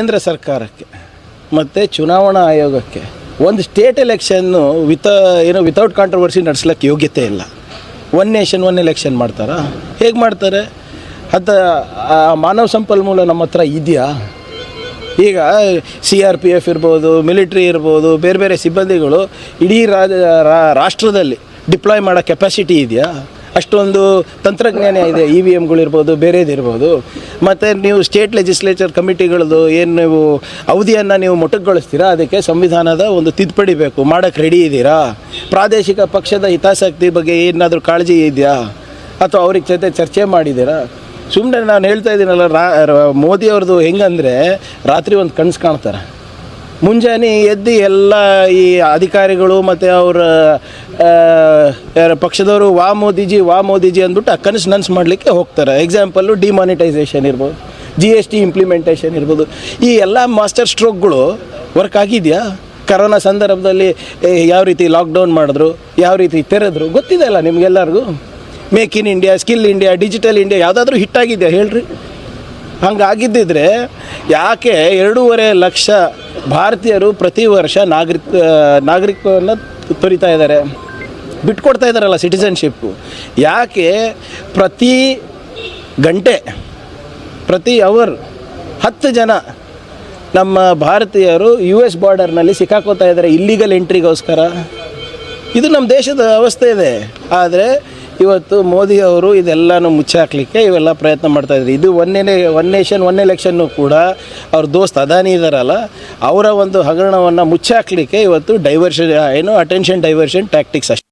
ಕೇಂದ್ರ ಸರ್ಕಾರಕ್ಕೆ ಮತ್ತು ಚುನಾವಣಾ ಆಯೋಗಕ್ಕೆ ಒಂದು ಸ್ಟೇಟ್ ಎಲೆಕ್ಷನ್ನು ವಿತೌಟ್ ಕಾಂಟ್ರವರ್ಸಿ ನಡೆಸ್ಲಿಕ್ಕೆ ಯೋಗ್ಯತೆ ಇಲ್ಲ. ಒನ್ ನೇಷನ್ ಒನ್ ಎಲೆಕ್ಷನ್ ಮಾಡ್ತಾರಾ? ಹೇಗೆ ಮಾಡ್ತಾರೆ? ಅದು ಮಾನವ ಸಂಪನ್ಮೂಲ ನಮ್ಮ ಹತ್ರ ಇದೆಯಾ? ಈಗ CRPF ಇರ್ಬೋದು, ಮಿಲಿಟ್ರಿ ಇರ್ಬೋದು, ಬೇರೆ ಬೇರೆ ಸಿಬ್ಬಂದಿಗಳು ಇಡೀ ರಾಷ್ಟ್ರದಲ್ಲಿ ಡಿಪ್ಲಾಯ್ ಮಾಡೋ ಕೆಪಾಸಿಟಿ ಇದೆಯಾ? ಅಷ್ಟೊಂದು ತಂತ್ರಜ್ಞಾನ ಇದೆ. EVMಗಳಿರ್ಬೋದು, ಬೇರೆದಿರ್ಬೋದು. ಮತ್ತು ನೀವು ಸ್ಟೇಟ್ ಲೆಜಿಸ್ಲೇಚರ್ ಕಮಿಟಿಗಳದ್ದು ಏನು ನೀವು ಅವಧಿಯನ್ನು ನೀವು ಮೊಟಕುಗೊಳಿಸ್ತೀರಾ, ಅದಕ್ಕೆ ಸಂವಿಧಾನದ ಒಂದು ತಿದ್ದುಪಡಿ ಬೇಕು. ಮಾಡೋಕ್ಕೆ ರೆಡಿ ಇದ್ದೀರಾ? ಪ್ರಾದೇಶಿಕ ಪಕ್ಷದ ಹಿತಾಸಕ್ತಿ ಬಗ್ಗೆ ಏನಾದರೂ ಕಾಳಜಿ ಇದೆಯಾ? ಅಥವಾ ಅವ್ರಿಗೆ ಜೊತೆ ಚರ್ಚೆ ಮಾಡಿದ್ದೀರಾ? ಸುಮ್ಮನೆ ನಾನು ಹೇಳ್ತಾ ಇದ್ದೀನಲ್ಲ, ಮೋದಿಯವ್ರದ್ದು ಹೆಂಗಂದರೆ ರಾತ್ರಿ ಒಂದು ಕನಸು ಕಾಣ್ತಾರೆ, ಮುಂಜಾನೆ ಎದ್ದು ಎಲ್ಲ ಈ ಅಧಿಕಾರಿಗಳು ಮತ್ತು ಅವರ ಪಕ್ಷದವರು ವಾ ಮೋದಿಜಿ ಅಂದ್ಬಿಟ್ಟು ಆ ಕನಸು ನನಸು ಮಾಡಲಿಕ್ಕೆ ಹೋಗ್ತಾರೆ. ಎಕ್ಸಾಂಪಲ್ಲು ಡಿಮಾನಿಟೈಸೇಷನ್ ಇರ್ಬೋದು, GST ಇಂಪ್ಲಿಮೆಂಟೇಷನ್ ಇರ್ಬೋದು. ಈ ಎಲ್ಲ ಮಾಸ್ಟರ್ ಸ್ಟ್ರೋಕ್ಗಳು ವರ್ಕ್ ಆಗಿದೆಯಾ? ಕರೋನಾ ಸಂದರ್ಭದಲ್ಲಿ ಯಾವ ರೀತಿ ಲಾಕ್ಡೌನ್ ಮಾಡಿದ್ರು, ಯಾವ ರೀತಿ ತೆರೆದ್ರು ಗೊತ್ತಿದೆ ಅಲ್ಲ ನಿಮಗೆಲ್ಲರಿಗೂ. Make in India, skill India, digital India ಯಾವುದಾದ್ರೂ ಹಿಟ್ಟಾಗಿದೆಯಾ ಹೇಳ್ರಿ? ಹಂಗಾಗಿದ್ದಿದ್ರೆ ಯಾಕೆ 2.5 ಲಕ್ಷ ಭಾರತೀಯರು ಪ್ರತಿ ವರ್ಷ ನಾಗರಿಕವನ್ನು ತೊರಿತಾ ಇದ್ದಾರೆ, ಬಿಟ್ಕೊಡ್ತಾ ಇದ್ದಾರಲ್ಲ ಸಿಟಿಸನ್ಶಿಪ್ಪು? ಯಾಕೆ ಪ್ರತಿ ಗಂಟೆ, ಪ್ರತಿ ಅವರ್ 10 ಜನ ನಮ್ಮ ಭಾರತೀಯರು US ಬಾರ್ಡರ್ನಲ್ಲಿ ಸಿಕ್ಕಾಕೋತಾ ಇದ್ದಾರೆ ಇಲ್ಲೀಗಲ್ ಎಂಟ್ರಿಗೋಸ್ಕರ? ಇದು ನಮ್ಮ ದೇಶದ ಅವಸ್ಥೆ ಇದೆ. ಆದರೆ ಇವತ್ತು ಮೋದಿಯವರು ಇದೆಲ್ಲನೂ ಮುಚ್ಚಾಕಲಿಕ್ಕೆ ಇವೆಲ್ಲ ಪ್ರಯತ್ನ ಮಾಡ್ತಾಯಿದ್ರು. ಇದು ಒನ್ ನೇಷನ್ ಒನ್ ಎಲೆಕ್ಷನ್ನು ಕೂಡ ಅವ್ರ ದೋಸ್ತ್ ಅದಾನಿ ಇದ್ದಾರಲ್ಲ, ಅವರ ಒಂದು ಹಗರಣವನ್ನು ಮುಚ್ಚಾಕಲಿಕ್ಕೆ ಇವತ್ತು ಅಟೆನ್ಷನ್ ಡೈವರ್ಷನ್ ಟ್ಯಾಕ್ಟಿಕ್ಸ್ ಅಷ್ಟೇ.